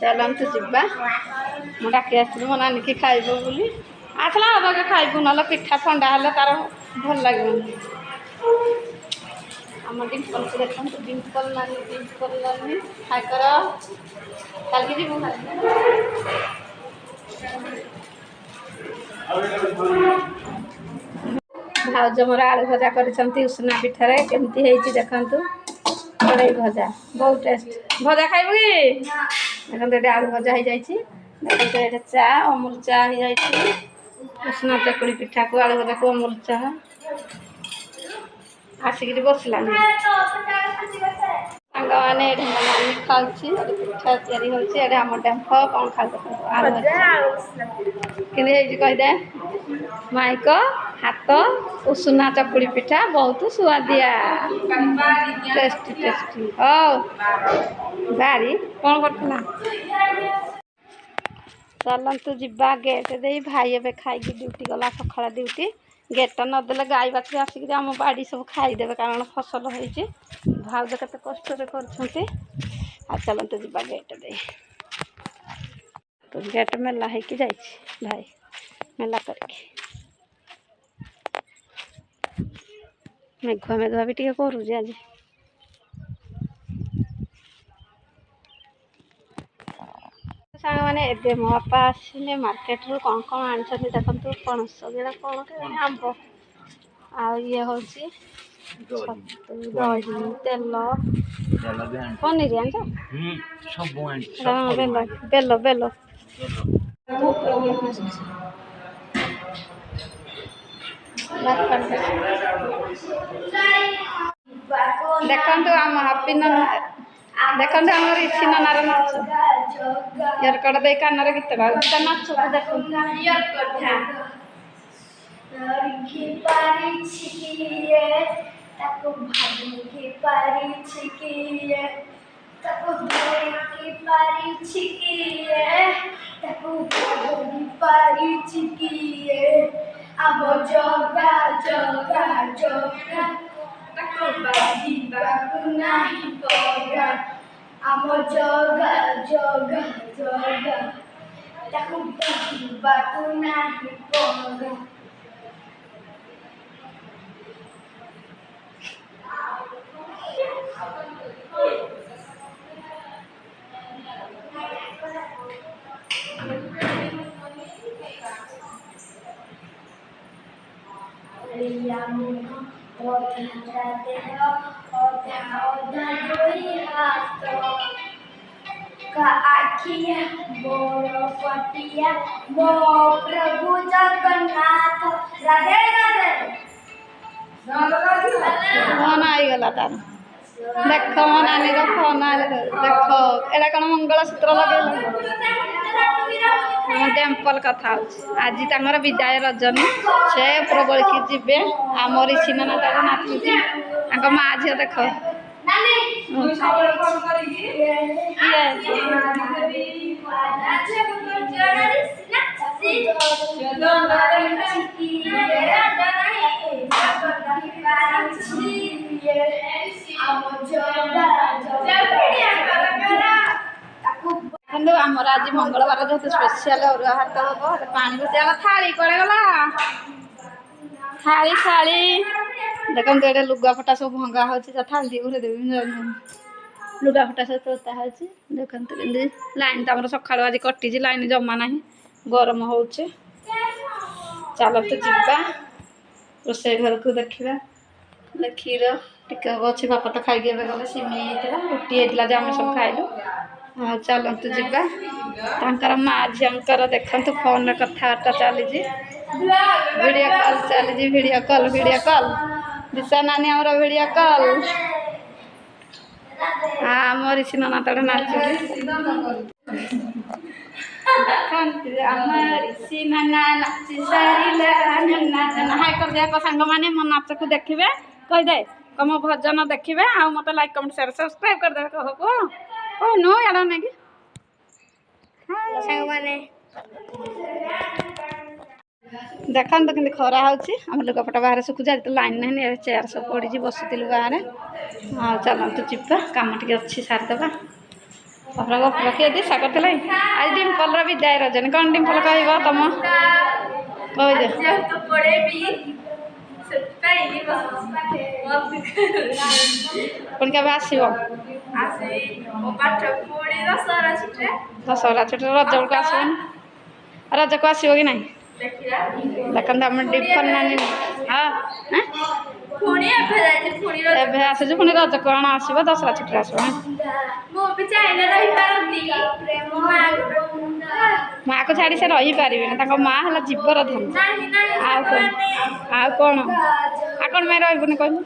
ଚାଲନ୍ତୁ ଯିବା। ମୁଁ ଡାକି ଆସିଥିଲି ମୋ ନାନୀକି ଖାଇବ ବୋଲି। ଆସିଲା ଆଗ ଖାଇବୁ, ନହେଲେ ପିଠା ଥଣ୍ଡା ହେଲେ ତାର ଭଲ ଲାଗିବନି। ଆମ ଡିମ୍ପଲକୁ ଦେଖନ୍ତୁ, ଡିମ୍ପଲ ନାନୀ ଖାଇ କର କାଲିକି ଯିବୁ। ଭାଉଜ ମୋର ଆଳୁ ଭଜା କରିଛନ୍ତି ଉଷୁନା ପିଠାରେ। କେମିତି ହେଇଛି ଦେଖନ୍ତୁ। କଡ଼େଇ ଭଜା ବହୁତ ଟେଷ୍ଟ। ଭଜା ଖାଇବୁ କି? ଦେଖନ୍ତୁ ଏଠି ଆଳୁ ଭଜା ହେଇଯାଇଛି। ଦେଖନ୍ତୁ ଏଠି ଚା ଅମୁଲ ଚା ହେଇଯାଇଛି। ଉଷୁନା ଚକୁଳି ପିଠାକୁ ଆଳୁ ଭଜାକୁ ଅମୁଲ ଚା ଆସିକିରି ବସିଲାଣି। ସାଙ୍ଗମାନେ ଏଠି ମୋ ନାନୀ ଖାଉଛି, ଏଠି ପିଠା ତିଆରି ହେଉଛି। ଏଠି ଆମ ଡେମ୍ଫ କ'ଣ ଖାଉଛନ୍ତି ଆଳୁ ଭଜା। କେମିତି ହେଇଛି କହିଦେ। ମାଇକ ହାତ ଉଷୁନା ଚକୁଳି ପିଠା ବହୁତ ସୁଆଦିଆ, ଟେଷ୍ଟି ଟେଷ୍ଟି। ହଉ ବାରି କ'ଣ କରୁଥିଲା? ଚାଲନ୍ତୁ ଯିବା ଗେଟ୍ ଦେଇ। ଭାଇ ଏବେ ଖାଇକି ଡ୍ୟୁଟି ଗଲା, ସକାଳ ଡ୍ୟୁଟି। ଗେଟ୍ଟା ନଦେଲେ ଗାଈ ବାଛୁରୀ ଆସିକିରି ଆମ ବାଡ଼ି ସବୁ ଖାଇଦେବେ, କାରଣ ଫସଲ ହେଇଛି। ଭାଉଜ କେତେ କଷ୍ଟରେ କରୁଛନ୍ତି। ଆଉ ଚାଲନ୍ତୁ ଯିବା ଗେଟ୍ ଦେଇ। ଗେଟ୍ ମେଲା ହେଇକି ଯାଇଛି ଭାଇ, ମେଲା କରିକି। ମେଘୁଆ ମେଘୁଆ ବି ଟିକେ କରୁଛି ଆଜି। ସାଙ୍ଗମାନେ ଏବେ ମୋ ବାପା ଆସିଲେ ମାର୍କେଟରୁ। କ'ଣ କ'ଣ ଆଣିଛନ୍ତି ଦେଖନ୍ତୁ। ପଣସ ଯେଉଁଟା କ'ଣ କେଜାଣି, ଆମ୍ବ, ଆଉ ଇଏ ହେଉଛି ଛତୁ, ଦହି, ତେଲ, ପନିର ଆଣିଛ? ବେଲ ବେଲ ଦେଖନ୍ତୁ ଆମ ହାପି ନନା, ଦେଖନ୍ତୁ ଆମ ରିଷି ନନାର ନାଚ। ଇୟରକଡ଼ ଦେଇ କାନରେ ଗୀତ ଗାଉଛି, ତା ନାଚକୁ ଦେଖନ୍ତୁ। ତାକୁ ଭାବିକି ପାରିଛି କିଏ, ତାକୁ ଧରିକି ପାରିଛି କିଏ, ତାକୁ ଧରି ପାରିଛି କିଏ। ଆମ ଜଗା ଜଗା ଜଗା, ତାକୁ ବାଜିବାକୁ ନାହିଁ ପଗା। ଆମ ଜଗା ଜଗା ଜଗା, ତାକୁ ବାଜିବାକୁ ନାହିଁ ପଗା। ଅଧା ଦେହ ଅଧା ଅଧା ଦୁଇ ହାତ, ଆଖିଆ ବଡ଼ ପଟିଆ ମୋ ପ୍ରଭୁ ଜଗନ୍ନାଥ। ରାଧେ ରାଧେ। ଫୋନ ହେଇଗଲା ତାର, ଦେଖ ମୋ ନାନୀର ଫୋନ ଆଇଲା। ଦେଖ ଏଇଟା କ'ଣ ମଙ୍ଗଳସୂତ୍ର ଲଗେଇଲା। ଆମ ଡେମ୍ପଲ କଥା ହଉଛି। ଆଜି ତାଙ୍କର ବିଦାୟ ରଜନୀ, ସେ ପ୍ରବଳିକି ଯିବେ। ଆମ ରିଷି ନନା ତାକୁ ନାଚୁଛି। ତାଙ୍କ ମା ଝିଅ ଦେଖ। କିନ୍ତୁ ଆମର ଆଜି ମଙ୍ଗଳବାର ଯେହେତୁ ସ୍ପେଶିଆଲ ଅରୁଆ ଭାତ ହବ। ପାଣି ବସିବା ଥାଳି କୁଆଡ଼େ ଗଲା? ଥାଳି ଥାଳି ଦେଖନ୍ତୁ। ଏଇଟା ଲୁଗାପଟା ସବୁ ଭଙ୍ଗା ହଉଛି। ଥାଳି ଟିକେ ଘୁରେଇ ଦେବି। ଲୁଗାପଟା ସବୁ ତୋତା ହଉଛି। ଦେଖନ୍ତୁ କେମିତି ଲାଇନ୍ ତ ଆମର ସକାଳୁ ଆଜି କଟିଛି। ଲାଇନ୍ ଜମା ନାହିଁ, ଗରମ ହଉଛି। ଚାଲନ୍ତୁ ଯିବା ରୋଷେଇ ଘରକୁ ଦେଖିବା। କ୍ଷୀର ଟିକେ ଅଛି, ବାପା ତ ଖାଇକି ଏବେ ଗଲେ। ସିମେଇ ହେଇଥିଲା, ରୁଟି ହେଇଥିଲା ଯେ ଆମେ ସବୁ ଖାଇଲୁ। ଆଉ ଚାଲନ୍ତୁ ଯିବା। ତାଙ୍କର ମା ଝିଅଙ୍କର ଦେଖନ୍ତୁ ଫୋନରେ କଥାବାର୍ତ୍ତା ଚାଲିଛି। ଭିଡ଼ିଓ କଲ୍ ଚାଲିଛି, ଭିଡ଼ିଓ କଲ୍ ଭିଡ଼ିଓ କଲ୍। ଦିଶା ନାନୀ ଆମର ଭିଡ଼ିଓ କଲ୍। ଆମ ରିଷି ନନା ତଳେ ନାଚୁଛି। ଦେଖନ୍ତୁ ଆମ ରିଷି ନନା ନାଚି ସାରିଲା। ହାଇ କରିଦିଅ ସାଙ୍ଗମାନେ, ମୋ ନାଚକୁ ଦେଖିବେ। କହିଦେ ମୋ ଭଜନ ଦେଖିବେ। ଆଉ ମୋତେ ଲାଇକ୍ କମେଣ୍ଟ ସେୟାର ସବସ୍କ୍ରାଇବ୍ କରିଦେବେ। କହ କୁହ କହୁନୁ ଇଆଡ଼ ନେଇକି ସାଙ୍ଗମାନେ ଦେଖନ୍ତୁ କେମିତି ଖରା ହେଉଛି। ଆମ ଲୁଗାପଟା ବାହାରେ ଶୁଖୁଛି। ଆଜି ତ ଲାଇନ୍ ନାହିଁ, ଚେୟାର ସବୁ ପଡ଼ିଛି, ବସିଥିଲୁ ବାହାରେ। ଆଉ ଚାଲନ୍ତୁ ଯିବା, କାମ ଟିକେ ଅଛି ସାରିଦେବା। ତାପରେ ଗପ କିଏ ଦିଶା କରିଥିଲା ଆଜି ଡିମ୍ପଲର ବିଦାୟ ରଜନୀ କ'ଣ ଡିମ୍ପଲ କହିବ ତମ କହିଦେ ପୁଣି କେବେ ଆସିବ ଦଶହରା ଛୁଟିରେ ରଜ ବେଳକୁ ଆସିବନି ରଜକୁ ଆସିବ କି ନାହିଁ ଦେଖନ୍ତୁ ଆମ ଡିମ୍ପଲ ନାନୀ ହଁ ଏବେ ଆସୁଛୁ ପୁଣି ରଜ କ'ଣ ଆସିବ ଦଶହରା ଛୁଟିରେ ଆସିବ ମାଆକୁ ଛାଡ଼ି ସେ ରହିପାରିବେନି ତାଙ୍କ ମାଆ ହେଲା ଜୀବର ଧନ ଆଉ କ'ଣ ଆଉ କ'ଣ ପାଇଁ ରହିବୁନି କହିଲୁ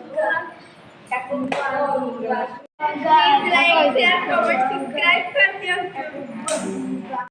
କହିଦେ